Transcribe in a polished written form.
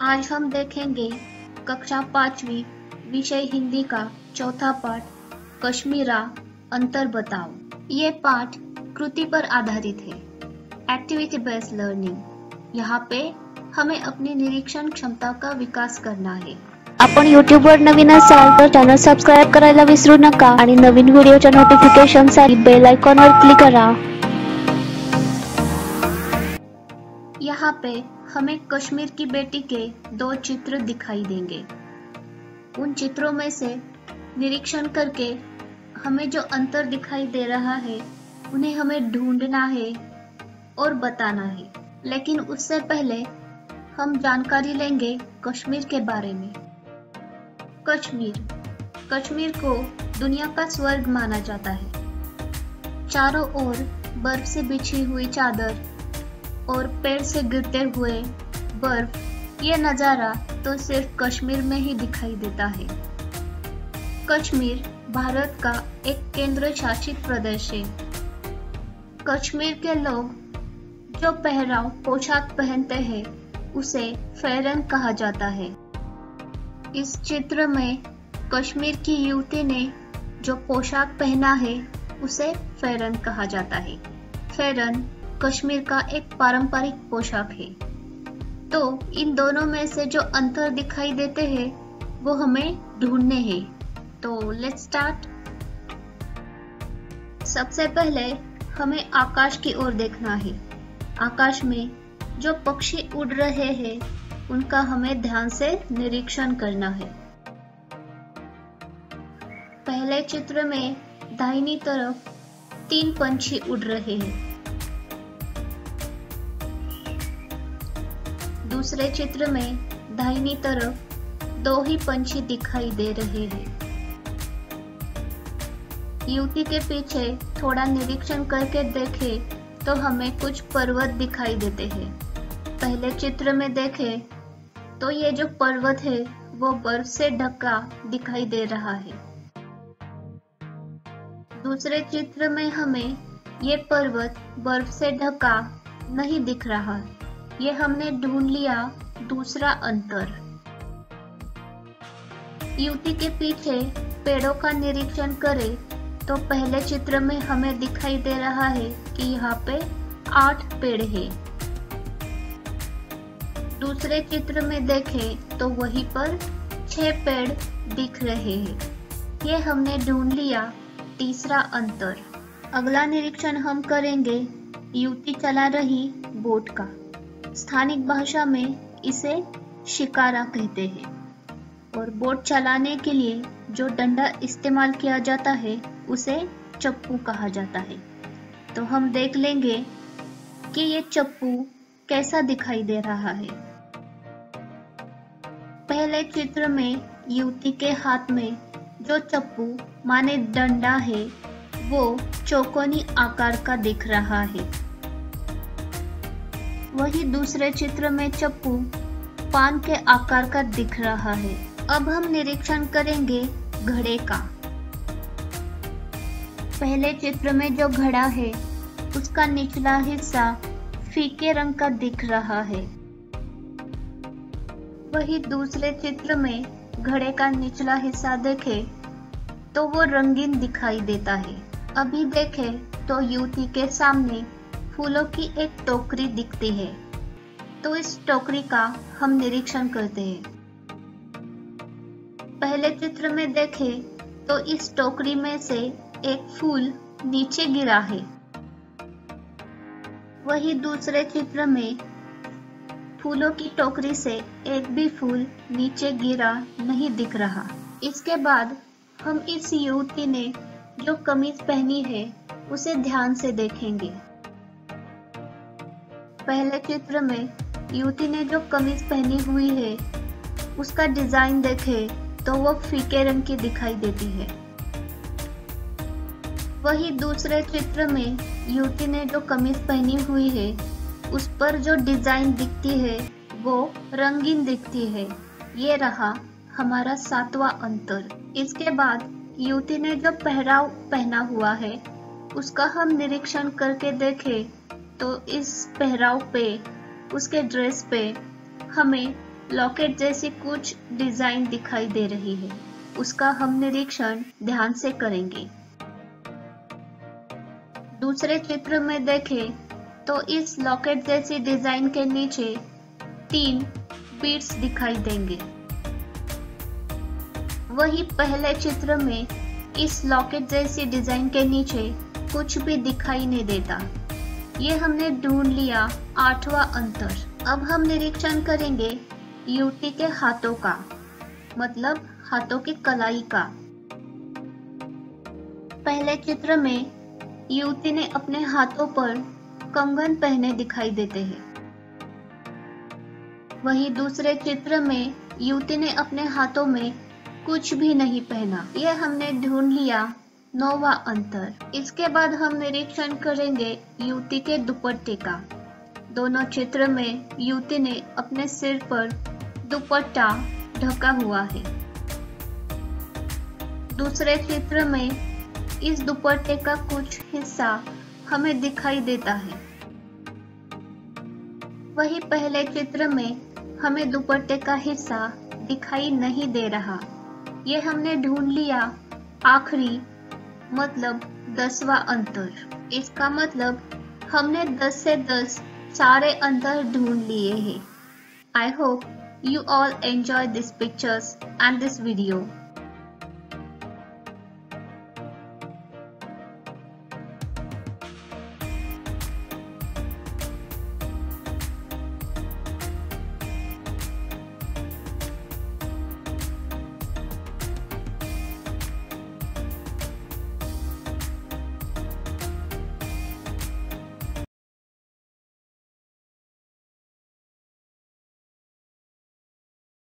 आज हम देखेंगे कक्षा 5वीं विषय हिंदी का चौथा पाठ कश्मीरा अंतर बताओ। ये पाठ कृति पर आधारित है, एक्टिविटी बेस्ड लर्निंग। यहाँ पे हमें अपनी निरीक्षण क्षमता का विकास करना है। आपण यूट्यूबवर नवीन असाल तर चॅनल सबस्क्राइब करायला विसरू नका आणि नवीन व्हिडिओच्या नोटिफिकेशनसाठी बेल आयकॉनवर क्लिक करा। यहाँ पे हमें कश्मीर की बेटी के 2 चित्र दिखाई देंगे। उन चित्रों में से निरीक्षण करके हमें जो अंतर दिखाई दे रहा है उन्हें हमें ढूंढना है और बताना है। लेकिन उससे पहले हम जानकारी लेंगे कश्मीर के बारे में। कश्मीर को दुनिया का स्वर्ग माना जाता है। चारों ओर बर्फ से बिछी हुई चादर और पेड़ से गिरते हुए बर्फ, ये नज़ारा तो सिर्फ कश्मीर में ही दिखाई देता है। कश्मीर भारत का एक केंद्र शासित प्रदेश है। कश्मीर के लोग जो पोशाक पहनते हैं उसे फेरन कहा जाता है। इस चित्र में कश्मीर की युवती ने जो पोशाक पहना है उसे फेरन कहा जाता है। फेरन कश्मीर का एक पारंपरिक पोशाक है। तो इन दोनों में से जो अंतर दिखाई देते हैं वो हमें ढूंढने हैं। तो लेट्स स्टार्ट। सबसे पहले हमें आकाश की ओर देखना है। आकाश में जो पक्षी उड़ रहे हैं उनका हमें ध्यान से निरीक्षण करना है। पहले चित्र में दाहिनी तरफ 3 पंछी उड़ रहे हैं। दूसरे चित्र में दाहिनी तरफ 2 ही पंछी दिखाई दे रहे हैं। युवती के पीछे थोड़ा निरीक्षण करके देखें तो हमें कुछ पर्वत दिखाई देते हैं। पहले चित्र में देखें तो ये जो पर्वत है वो बर्फ से ढका दिखाई दे रहा है। दूसरे चित्र में हमें ये पर्वत बर्फ से ढका नहीं दिख रहा। ये हमने ढूंढ लिया दूसरा अंतर। युवती के पीछे पेड़ों का निरीक्षण करें तो पहले चित्र में हमें दिखाई दे रहा है कि यहाँ पे 8 पेड़ हैं। दूसरे चित्र में देखें तो वहीं पर 6 पेड़ दिख रहे हैं। ये हमने ढूंढ लिया तीसरा अंतर। अगला निरीक्षण हम करेंगे युवती चला रही बोट का। स्थानिक भाषा में इसे शिकारा कहते हैं और बोट चलाने के लिए जो डंडा इस्तेमाल किया जाता है उसे चप्पू कहा जाता है। तो हम देख लेंगे कि ये चप्पू कैसा दिखाई दे रहा है। पहले चित्र में युवती के हाथ में जो चप्पू माने डंडा है वो चौकोनी आकार का दिख रहा है। वही दूसरे चित्र में चप्पू पान के आकार का दिख रहा है। अब हम निरीक्षण करेंगे घड़े का। पहले चित्र में जो घड़ा है उसका निचला हिस्सा फीके रंग का दिख रहा है। वही दूसरे चित्र में घड़े का निचला हिस्सा देखें तो वो रंगीन दिखाई देता है। अभी देखें तो युवती के सामने फूलों की एक टोकरी दिखती है। तो इस टोकरी का हम निरीक्षण करते हैं। पहले चित्र में देखें तो इस टोकरी में से एक फूल नीचे गिरा है। वही दूसरे चित्र में फूलों की टोकरी से एक भी फूल नीचे गिरा नहीं दिख रहा। इसके बाद हम इस युवती ने जो कमीज पहनी है उसे ध्यान से देखेंगे। पहले चित्र में युवती ने जो कमीज पहनी हुई है उसका डिजाइन देखें तो वो फीके रंग की दिखाई देती है। वही दूसरे चित्र में युवती ने जो कमीज पहनी हुई है उस पर जो डिजाइन दिखती है वो रंगीन दिखती है। ये रहा हमारा 7वां अंतर। इसके बाद युवती ने जो पहराव पहना हुआ है उसका हम निरीक्षण करके देखें तो इस पहराव पे, उसके ड्रेस पे हमें लॉकेट जैसी कुछ डिजाइन दिखाई दे रही है, उसका हम निरीक्षण ध्यान से करेंगे। दूसरे चित्र में देखें तो इस लॉकेट जैसी डिजाइन के नीचे 3 बीड्स दिखाई देंगे। वही पहले चित्र में इस लॉकेट जैसी डिजाइन के नीचे कुछ भी दिखाई नहीं देता। ये हमने ढूंढ लिया 8वां अंतर। अब हम निरीक्षण करेंगे युवती के हाथों का, मतलब हाथों की कलाई का। पहले चित्र में युवती ने अपने हाथों पर कंगन पहने दिखाई देते हैं। वहीं दूसरे चित्र में युवती ने अपने हाथों में कुछ भी नहीं पहना। यह हमने ढूंढ लिया 9वां अंतर। इसके बाद हम निरीक्षण करेंगे युवती के दुपट्टे का। दोनों चित्र में युवती ने अपने सिर पर दुपट्टा ढका हुआ है। दूसरे चित्र में इस दुपट्टे का कुछ हिस्सा हमें दिखाई देता है। वही पहले चित्र में हमें दुपट्टे का हिस्सा दिखाई नहीं दे रहा। ये हमने ढूंढ लिया आखिरी, मतलब 10वां अंतर। इसका मतलब हमने 10 से 10 सारे अंतर ढूंढ लिए हैं। I hope you all enjoy these pictures and this video.